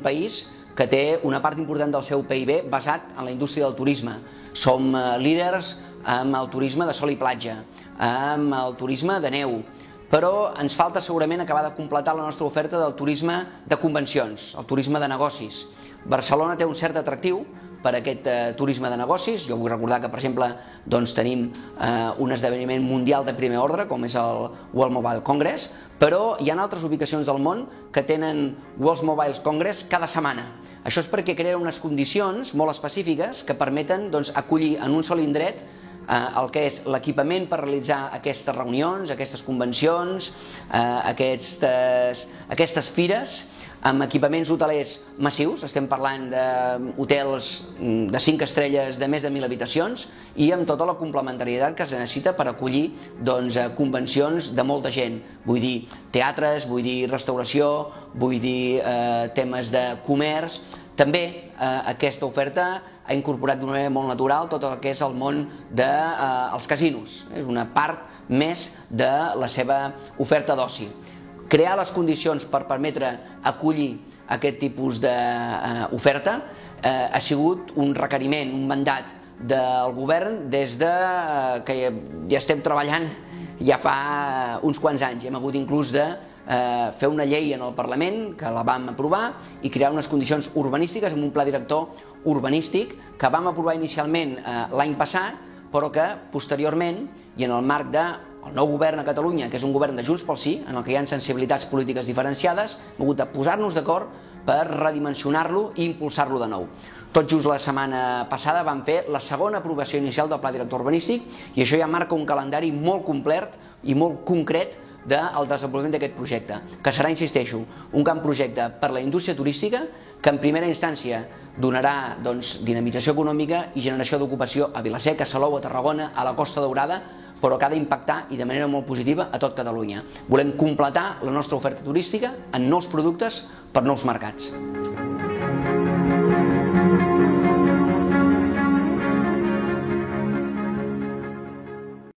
país que té una part important del seu PIB basat en la indústria del turisme. Som líders amb el turisme de sol i platja, amb el turisme de neu, però ens falta segurament acabar de completar la nostra oferta del turisme de convencions, el turisme de negocis. Barcelona té un cert atractiu per aquest turisme de negocis. Jo vull recordar que, per exemple, tenim un esdeveniment mundial de primer ordre, com és el World Mobile Congress, però hi ha altres ubicacions del món que tenen World Mobile Congress cada setmana. Això és perquè creen unes condicions molt específiques que permeten acollir en un sol indret el que és l'equipament per realitzar aquestes reunions, aquestes convencions, aquestes fires, amb equipaments hotelers massius. Estem parlant d'hotels de 5 estrelles de més de 1.000 habitacions i amb tota la complementarietat que es necessita per acollir convencions de molta gent. Vull dir teatres, vull dir restauració, vull dir temes de comerç. També aquesta oferta ha incorporat d'una manera molt natural tot el que és el món dels casinos. És una part més de la seva oferta d'oci. Crear les condicions per permetre acollir aquest tipus d'oferta ha sigut un requeriment, un mandat del govern des que ja estem treballant ja fa uns quants anys. Hem hagut inclús de fer una llei en el Parlament, que la vam aprovar, i crear unes condicions urbanístiques amb un pla director urbanístic que vam aprovar inicialment l'any passat, però que posteriorment, i en el marc del nou govern a Catalunya, que és un govern de Junts pel Sí, en el que hi ha sensibilitats polítiques diferenciades, hem hagut de posar-nos d'acord per redimensionar-lo i impulsar-lo de nou. Tot just la setmana passada vam fer la segona aprovació inicial del pla director urbanístic i això ja marca un calendari molt complet i molt concret del desenvolupament d'aquest projecte, que serà, insisteixo, un gran projecte per a la indústria turística que en primera instància donarà dinamització econòmica i generació d'ocupació a Vila-seca, a Salou, a Tarragona, a la Costa Daurada, però que ha d'impactar i de manera molt positiva a tot Catalunya. Volem completar la nostra oferta turística en nous productes per nous mercats.